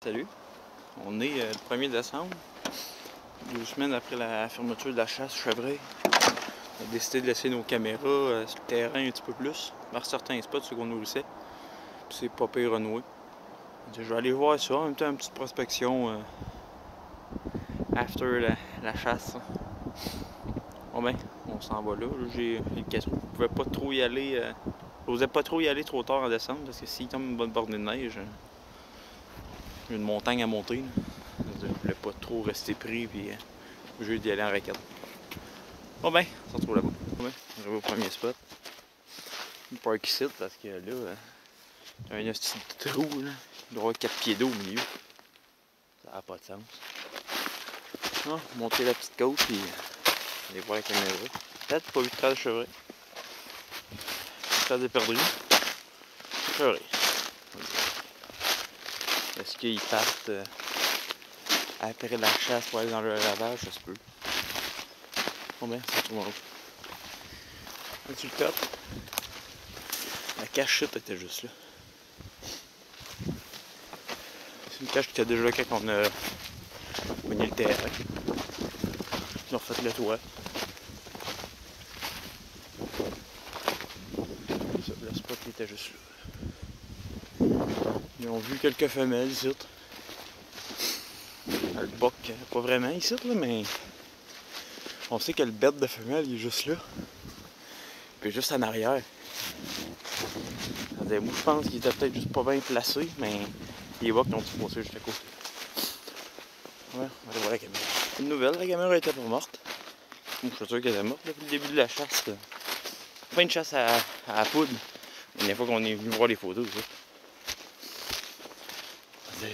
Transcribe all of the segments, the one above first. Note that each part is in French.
Salut, on est le 1er décembre, 2 semaines après la fermeture de la chasse chevreuil. On a décidé de laisser nos caméras sur le terrain un petit peu plus, vers certains spots, ceux qu'on nourrissait. Puis c'est pas pire renoué. Je vais aller voir ça, en même temps une petite prospection after la chasse. Bon ben, on s'en va là. J'ai le 4 roues. Je pouvais pas trop y aller. J'osais pas trop y aller trop tard en décembre parce que s'il tombe une bonne bordée de neige, j'ai une montagne à monter. Là. Je voulais pas trop rester pris puis je vais d'y aller en raquette. Bon ben, on se retrouve là-bas. Bon ben, je vais au premier spot. Le park ici parce que là, il y a un petit trou là. Il doit y avoir 4 pieds d'eau au milieu. Ça n'a pas de sens. Non, monter la petite côte puis aller voir la caméra. Peut-être pas vu de trace de chevreuil. Trace de perdrix. Chevreuil. Est-ce qu'ils partent après la chasse pour aller dans le lavage? Ça se peut. Bon ben, ça se trouve en haut. Là-dessus le top. La cache-chute était juste là. C'est une cache qui était déjà là quand on a pogné le terrain. Ils ont refait le toit. Ça, le spot qui était juste là. Ils ont vu quelques femelles ici. Le boc, pas vraiment ici, là, mais on sait que le bed de femelle il est juste là. Puis juste en arrière. Moi je pense qu'il était peut-être juste pas bien placé, mais les bocs ont dû passer juste à côté. Ouais, on va aller voir la caméra. Une nouvelle, la caméra était pas morte. Moi je suis sûr qu'elle était morte depuis le début de la chasse. Pas une chasse à la poudre. La dernière fois qu'on est venu voir les photos, ça. Ça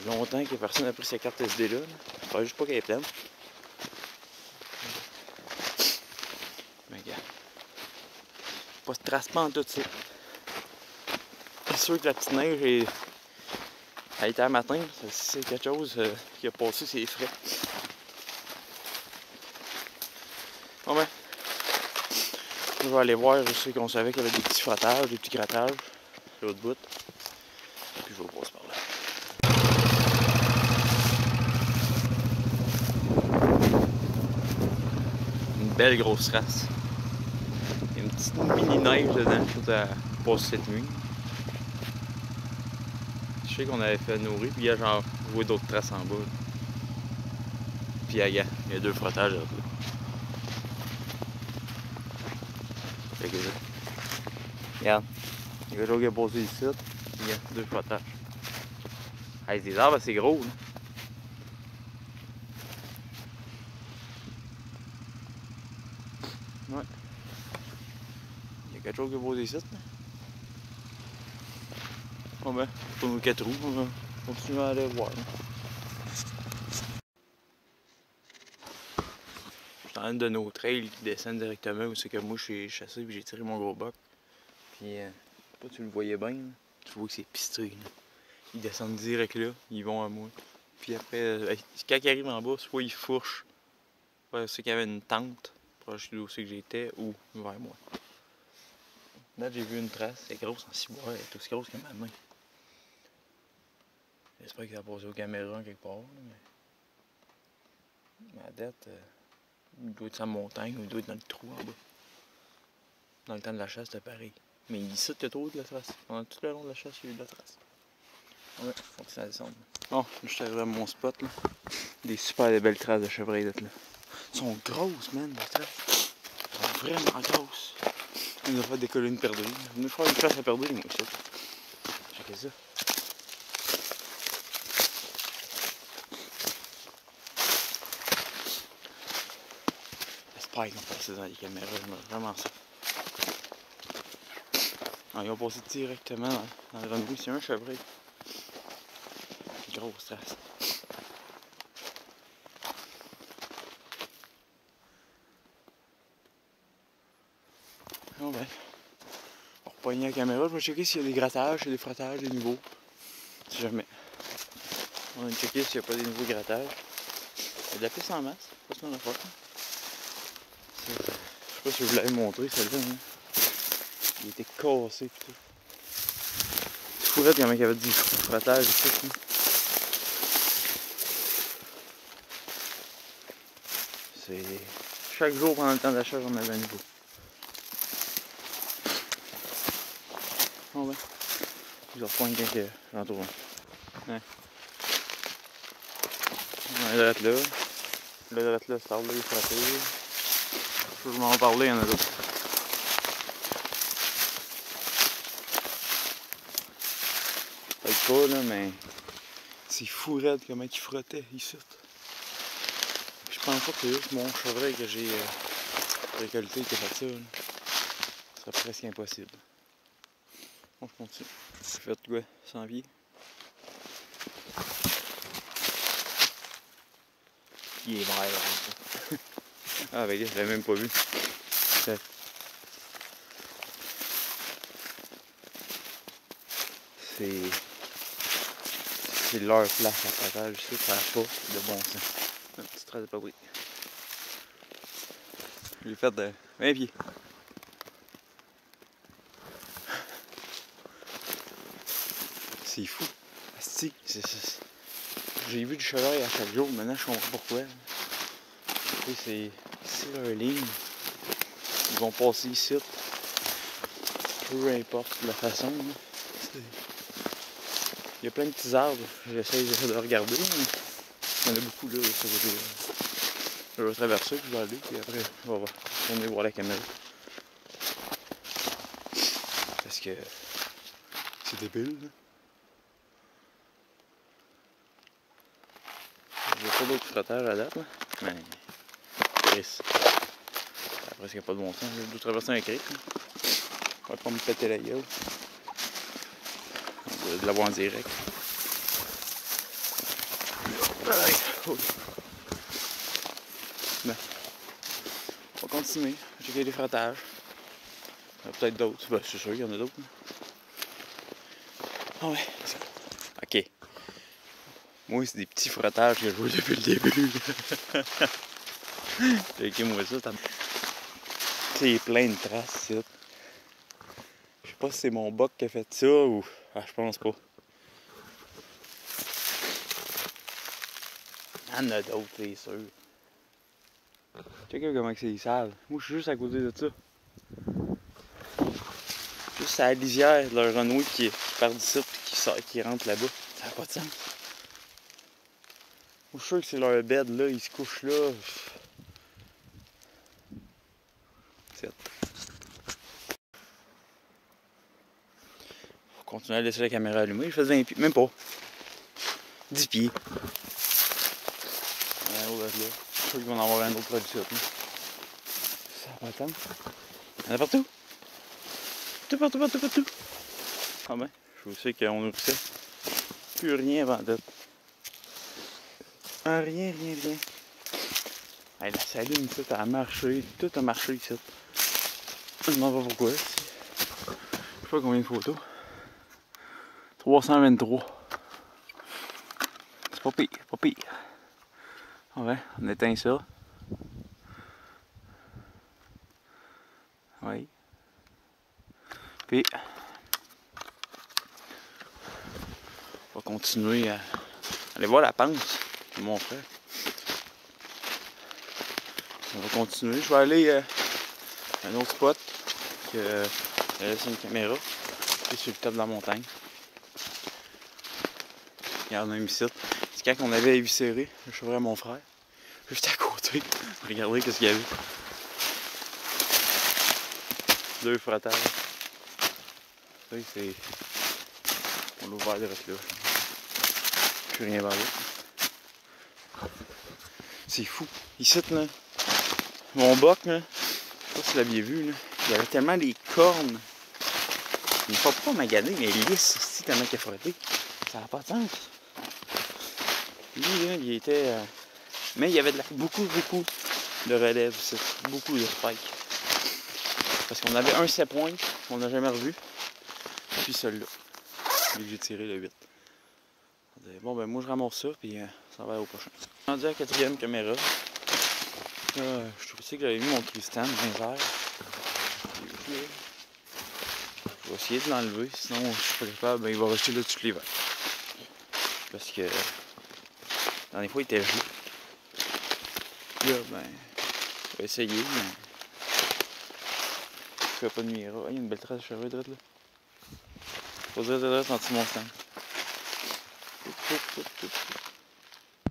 fait longtemps que personne n'a pris sa carte SD là. Je crois juste pas qu'elle est pleine. Mais regarde. Pas de tracement en tout ça. C'est sûr que la petite neige elle était à matin. C'est quelque chose qui a passé ses frais. Bon ben. Je vais aller voir, je sais qu'on savait qu'il y avait des petits frottages, des petits grattages. L'autre bout. Puis je vais passer par là. Une belle grosse race. Il y a une petite mini neige dedans, je sais à passer cette nuit. Je sais qu'on avait fait nourrir, puis il y a genre joué d'autres traces en bas. Puis il y a 2 frottages là. Fait que là. Regarde. Il y a quelque chose qui est posé ici, il y a 2 frottages. Hey, c'est des arbres assez gros là. Ouais. Il y a quelque chose qui est posé ici. Là. Bon ben, pour nos 4 roues, on va continuer à aller voir. C'est un de nos trails qui descendent directement où c'est que moi je suis chassé et j'ai tiré mon gros boc. Puis, pas tu le voyais bien, là. Tu vois que c'est pistré. Là. Ils descendent direct là, ils vont à moi. Puis après, quand ils arrivent en bas, soit ils fourchent. C'est qu'il y avait une tente proche de où c'est que j'étais ou vers moi. Là, j'ai vu une trace, elle est grosse en ciboire, elle est aussi grosse que ma main. J'espère qu'il a passé aux caméras quelque part. Là, mais à date, il doit être sur la montagne ou il doit être dans le trou en bas. Dans le temps de la chasse, c'était pareil. Mais ici, il y a trop de la trace. Pendant tout le long de la chasse, il y a eu de la trace. Ouais, faut que ça descende. Bon, je suis arrivé à mon spot là. Des super belles traces de chevreuil d'être là. Elles sont grosses, man, les traces. Elles sont vraiment grosses. On a fait décoller une perdrix. On va faire une chasse à perdrix, moi, aussi. Checkez ça. J'espère qu'ils ont passé dans les caméras, vraiment ça. Ah, ils ont passé directement dans le renouveau. C'est un chevreuil. Grosse trace. Bon ben, on va repogner la caméra. Je vais checker s'il y a des grattages, des frottages, des nouveaux. Si jamais. On va checker s'il n'y a pas des nouveaux grattages. Il y a de la piste en masse. Pas ce qu'on a fait. Je sais pas si je vous l'avais montré celle-là. Hein. Il était cassé pis tout. C'est fou là, il y avait du frottage ici. c'est... Chaque jour pendant le temps d'achat, j'en avais un nouveau. Bon ben, je vais reprendre quand j'en trouve un. Ouais. On est là. Le drette là, c'est là, il est frappé. Je m'en vais parler, il y en a d'autres. Peut-être pas là, mais c'est fou raide comment il frottait ici. Je pense pas que c'est juste mon chevreuil que j'ai récolté qui a fait ça. Là. Ce serait presque impossible. Bon, je continue. J'ai fait quoi? 100 pieds. Il est vert. Hein. Ah ben je l'avais même pas vu. C'est leur place à frottage ici, ça n'a pas de bon sens. Un petit trait de pas pris. J'ai fait de 20 pieds. C'est fou. Asti, j'ai vu du chevreuil à chaque jour, maintenant je comprends pourquoi. C'est leur ligne. Ils vont passer ici. Peu importe la façon. Il y a plein de petits arbres. J'essaie de regarder. Mais il y en a beaucoup là. Je vais traverser, puis je vais aller, puis après on va retourner voir la caméra. Parce que c'est débile. Là. J'ai pas d'autres frottages à date, là. Mais Chris. Après, il n'y a pas de bon sens. Je dois traverser un creek. Je vais pas me péter la gueule. On va l'avoir en direct. Ben, on va continuer. Checker les frottages. Il y en a peut-être d'autres. Ben, c'est sûr qu'il y en a d'autres. Ah ouais. Ok. Moi, c'est des petits frottages que je vois depuis le début. Checkez-moi ça. C'est plein de traces ici. Je sais pas si c'est mon boc qui a fait ça ou... Ah, je pense pas. Il y en a d'autres, c'est sûr. Checkez comment c'est sale. Moi, je suis juste à côté de ça. Juste à la lisière de leur renouille qui part d'ici et qui rentre là-bas. Ça n'a pas de sens. Moi, je suis sûr que c'est leur bed là, ils se couchent là. Faut continuer à laisser la caméra allumée. Je faisais 20 pieds, même pas. 10 pieds. Un autre là. Je suis sûr qu'ils vont en avoir un autre près du site. Ça n'a pas de sens. Il y en a partout. Partout. Ah ben, je sais qu'on nourrissait plus rien avant d'être. Ah, rien. Hey, la saline, ça a marché. Tout a marché ici. Je ne demande pas pourquoi. Je sais pas combien de photos. 323. C'est pas pire. Ah ouais, on éteint ça. Oui. Puis, on va continuer à aller voir la pente de mon frère. On va continuer. Je vais aller à un autre spot que j'ai laissé une caméra. C'est sur le top de la montagne. Regarde, on a mis ici. C'est quand on avait éviscéré le chevreuil à mon frère. Juste à côté. Regardez qu'est-ce qu'il y avait. 2 frottages. Ça, c'est... On l'a ouvert direct là. Plus rien vers là. C'est fou. Ici, là, mon boc, là, je sais pas si vous l'aviez vu, là, il y avait tellement les cornes. Il ne faut pas maganer, mais lisse aussi tellement qu'il a frotté. Ça n'a pas de sens. Lui, là, il était... Mais il y avait beaucoup de relèves ici. Beaucoup de spikes. Parce qu'on avait un 7 points qu'on n'a jamais revu. Puis celui-là. Lui que j'ai tiré le 8. Bon ben moi je ramasse ça puis ça va aller au prochain. Je suis rendu à la 4e caméra. Je sais que j'avais mis mon Tristan dans vert. Je vais essayer de l'enlever, sinon je suis pas capable, ben, il va rester là tous les verres. Parce que la dernière fois il était gelé. Là ben Je vais essayer, mais. Je fais pas de mira. Il y a une belle trace de cheveux droite là. Faut dire de sentir mon stand.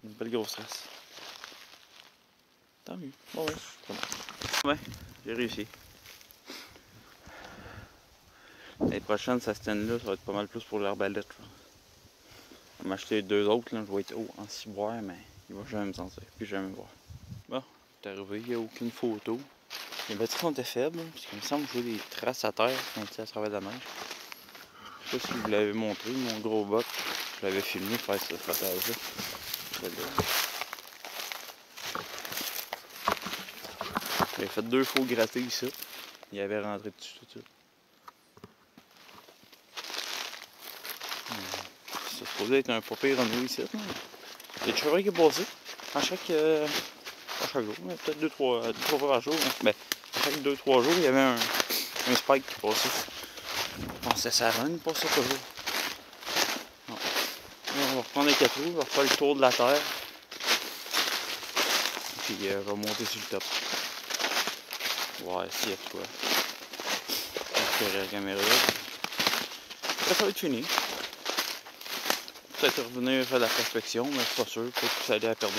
Une belle grosse trace. Tant mieux. Bon, ouais, c'est bon. Ouais, j'ai réussi. L'année prochaine, ça stand-là, ça va être pas mal plus pour l'arbalète. Je vais m'acheter 2 autres, là. Je vais être haut en ciboire, mais il va jamais me sentir, puis jamais me voir. Bon, c'est arrivé, il n'y a aucune photo. Les batteries étaient faibles, parce qu'il me semble que je vois des traces à terre quand il à travers de la neige. Je sais pas si je vous l'avais montré, mon gros boc. Je l'avais filmé faire ce photage-là. J'avais fait 2 faux grattés ici. Il avait rentré dessus tout ça. C'est supposé être un pas pire renouveau ici. Il y a des chevreuils qui est passé. À chaque jour, peut-être 2-3 fois par jour. Mais à chaque 2-3 jours, il y avait un spike qui passait. Je pensais que ça run, il passait toujours. Bon. Là, on va reprendre les 4 roues, on va refaire le tour de la terre. Puis on va monter sur le top. Ouais, s'il y a de quoi. Je vais la caméra. Après, ça va être fini. Peut-être revenir faire de la prospection, mais je suis pas sûr. Peut-être que ça allait à perdre.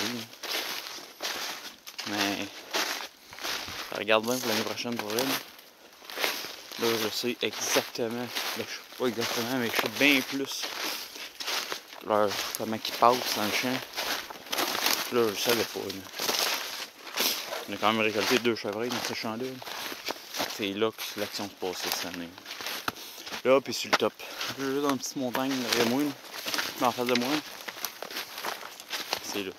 Mais ça regarde bien pour l'année prochaine pour elle. Là, je sais exactement. Ben, je sais pas exactement, mais je sais bien plus comment ils passent dans le champ. Là, je savais pas. Là. On a quand même récolté 2 chevreuils dans ce champ-là. C'est là que l'action se passait cette année. Là, puis sur le top. Juste dans une petite montagne derrière moi, en face de moi. C'est là.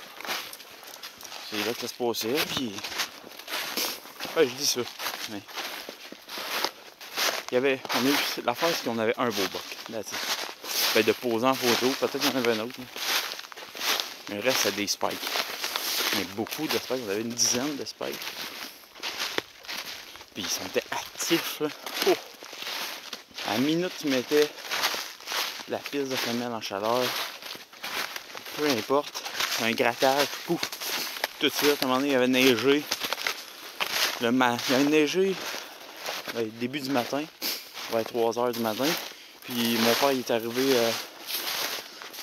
C'est là que ça se passait, puis. Ouais, je dis ça. Mais. Il y avait. L'affaire, c'est qu'on avait un beau boc. Là, ben, de poser en photo, peut-être qu'il y en avait un autre. Là. Mais le reste, c'est des spikes. Mais beaucoup de spikes. On avait une dizaine de spikes. Puis ils sont actifs, là. Oh! À la minute, tu mettais la piste de femelle en chaleur. Peu importe. Un grattage, pouf! Tout de suite, à un moment donné, il avait neigé. Il avait neigé début du matin, vers 3 h du matin. Puis mon père il est arrivé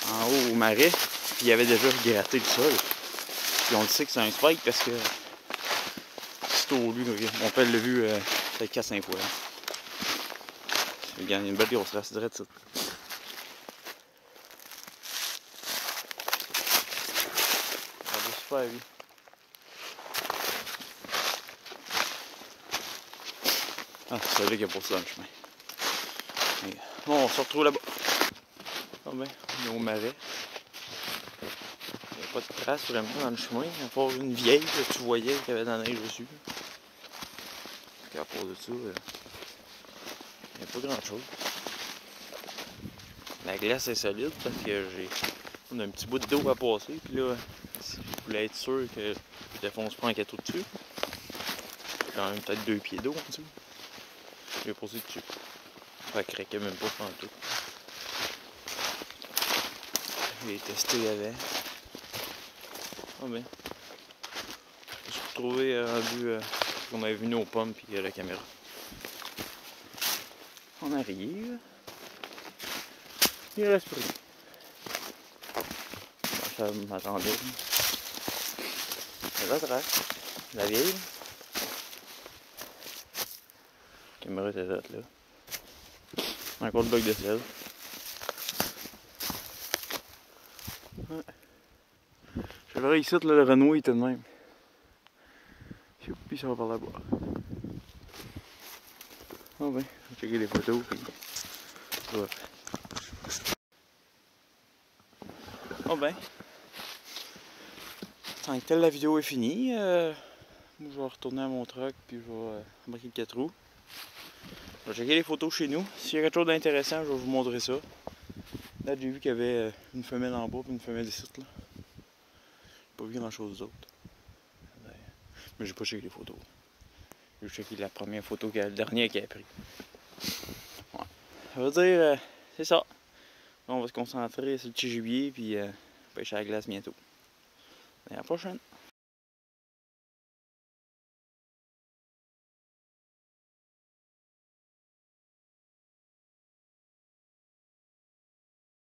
en haut au marais, puis il avait déjà gratté le sol. Puis on le sait que c'est un spike parce que c'est au lui, mon père l'a vu peut-être 4-5 fois. Il y a une belle grosse race direct ça. Ça va super vite. Ah, c'est celui qui a passé dans le chemin. Et, bon, on se retrouve là-bas. Ah ben, on est au marais. Il n'y a pas de traces vraiment dans le chemin, à part une vieille que tu voyais qui avait de la neige dessus. Puis à part de ça, il n'y a pas grand-chose. La glace est solide parce que on a un petit bout d'eau à passer. Puis là, si je voulais être sûr que je défonce pas un cateau dessus, j'ai quand même peut-être 2 pieds d'eau en dessous. Je vais passer dessus. Ça craquait même pas en tout. J'ai testé avant. Ah ben. Je me suis retrouvé rendu qu'on avait vu nos pommes puis la caméra. On arrive. Il reste plus rien. Ça m'attendait. C'est la trace. La vieille. La caméra était là. Encore le bloc de sel. Ouais. Je verrai ici, là, le Renault était de même. Puis ça va par là-bas. Ah ben, je vais checker les photos. Puis... ouais. Ah ben. Tant que tel, la vidéo est finie. Je vais retourner à mon truck puis je vais embarquer le 4 roues. Je vais checker les photos chez nous. S'il y a quelque chose d'intéressant, je vais vous montrer ça. Là, j'ai vu qu'il y avait une femelle en bas et une femelle ici. Là. J'ai pas vu grand chose d'autre. Mais j'ai pas checké les photos. J'ai checké la première photo, la dernière qu'elle a prise. Ouais. Ça veut dire, c'est ça. On va se concentrer sur le petit gibier puis pêcher à la glace bientôt. À la prochaine.